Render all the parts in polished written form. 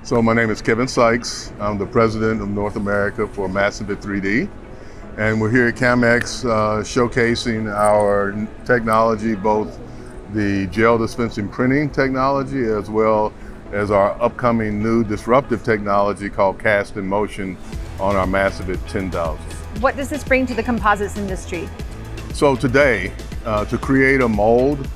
So my name is Kevin Sykes. I'm the president of North America for Massivit 3D. And we're here at CAMX showcasing our technology, both the gel dispensing printing technology as well as our upcoming new disruptive technology called Cast in Motion on our Massivit 10,000. What does this bring to the composites industry? So today, to create a mold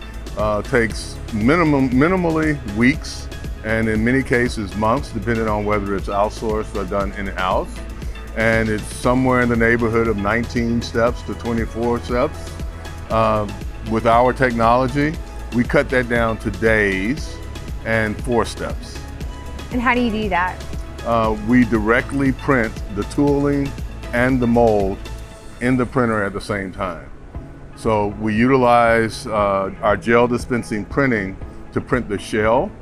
takes minimally weeks, and in many cases months, depending on whether it's outsourced or done in-house. And it's somewhere in the neighborhood of 19 steps to 24 steps. With our technology, we cut that down to days and 4 steps. And how do you do that? We directly print the tooling and the mold in the printer at the same time. So we utilize our gel dispensing printing to print the shell,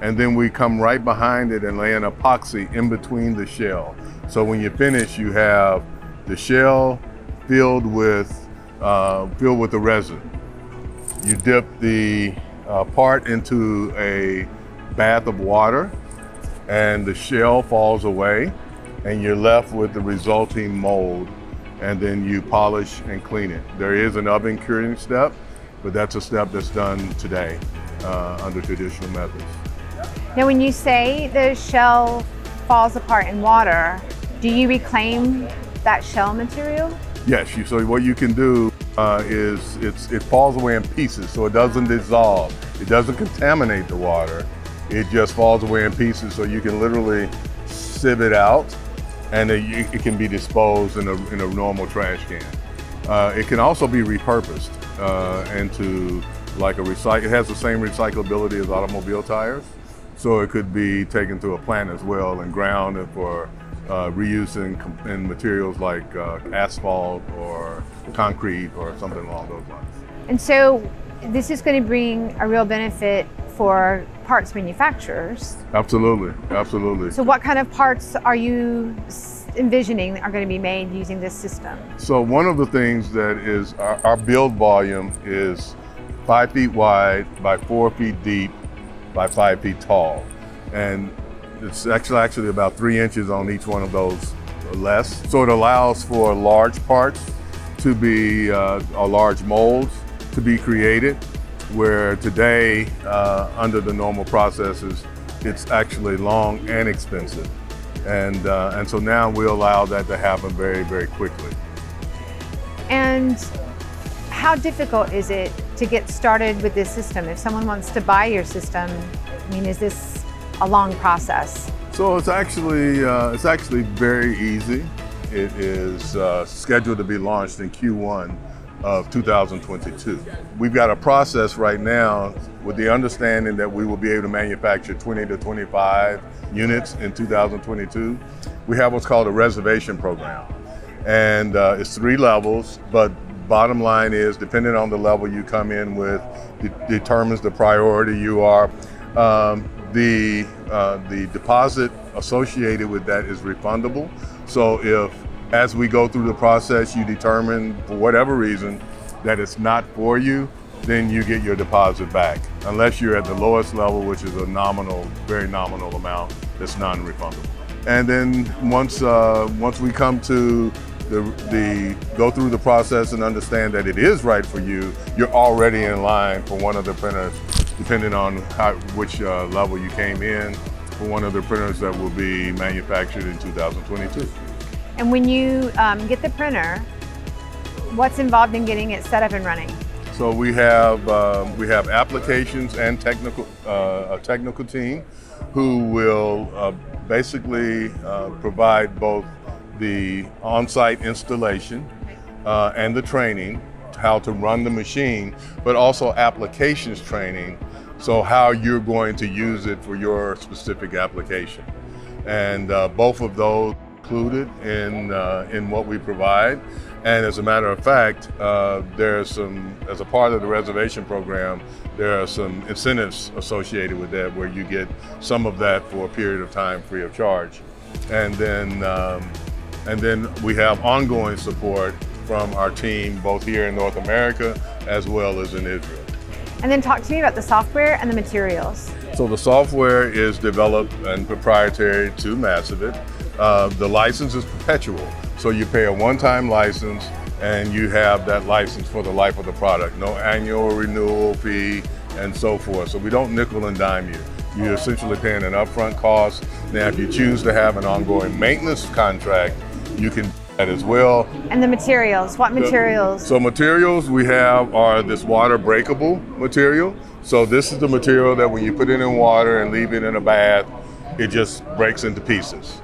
and then we come right behind it and lay an epoxy in between the shell. So when you finish, you have the shell filled with the resin. You dip the part into a bath of water, and the shell falls away, and you're left with the resulting mold, and then you polish and clean it. There is an oven curing step, but that's a step that's done today under traditional methods. Now, when you say the shell falls apart in water, do you reclaim that shell material? Yes, so what you can do is it falls away in pieces, so it doesn't dissolve. It doesn't contaminate the water. It just falls away in pieces, so you can literally sieve it out, and it can be disposed in a normal trash can. It can also be repurposed into like a recycle. It has the same recyclability as automobile tires, so it could be taken to a plant as well and ground for reuse in materials like asphalt or concrete or something along those lines. And so this is going to bring a real benefit for parts manufacturers. Absolutely, absolutely. So what kind of parts are you envisioning are going to be made using this system? So one of the things that is our build volume is 5 feet wide by 4 feet deep by 5 feet tall. And it's actually about 3 inches on each one of those or less. So it allows for large parts to be, or large molds to be created, where today, under the normal processes, it's actually long and expensive. And so now we allow that to happen very, very quickly. And how difficult is it to get started with this system? If someone wants to buy your system, I mean, is this a long process? So it's actually very easy. It is scheduled to be launched in Q1 of 2022. We've got a process right now with the understanding that we will be able to manufacture 20 to 25 units in 2022. We have what's called a Reservation Program. And it's 3 levels, but bottom line is, depending on the level you come in with, determines the priority you are. The deposit associated with that is refundable. So if, as we go through the process, you determine for whatever reason that it's not for you, then you get your deposit back, unless you're at the lowest level, which is a nominal, very nominal amount that's non-refundable. And then once we come to go through the process and understand that it is right for you, you're already in line for one of the printers, depending on which level you came in, for one of the printers that will be manufactured in 2022. And when you get the printer, what's involved in getting it set up and running? So we have applications and a technical team who will basically provide both the on-site installation and the training, how to run the machine, but also applications training, so how you're going to use it for your specific application. And both of those included in what we provide. And as a matter of fact, as a part of the reservation program, there are some incentives associated with that where you get some of that for a period of time free of charge. And then we have ongoing support from our team, both here in North America as well as in Israel. And then talk to me about the software and the materials. So the software is developed and proprietary to Massivit. The license is perpetual. So you pay a one-time license and you have that license for the life of the product. No annual renewal fee and so forth. So we don't nickel and dime you. You're essentially paying an upfront cost. Now, if you choose to have an ongoing maintenance contract, you can do that as well. And the materials, what materials? So materials we have are this water breakable material. So this is the material that when you put it in water and leave it in a bath, it just breaks into pieces.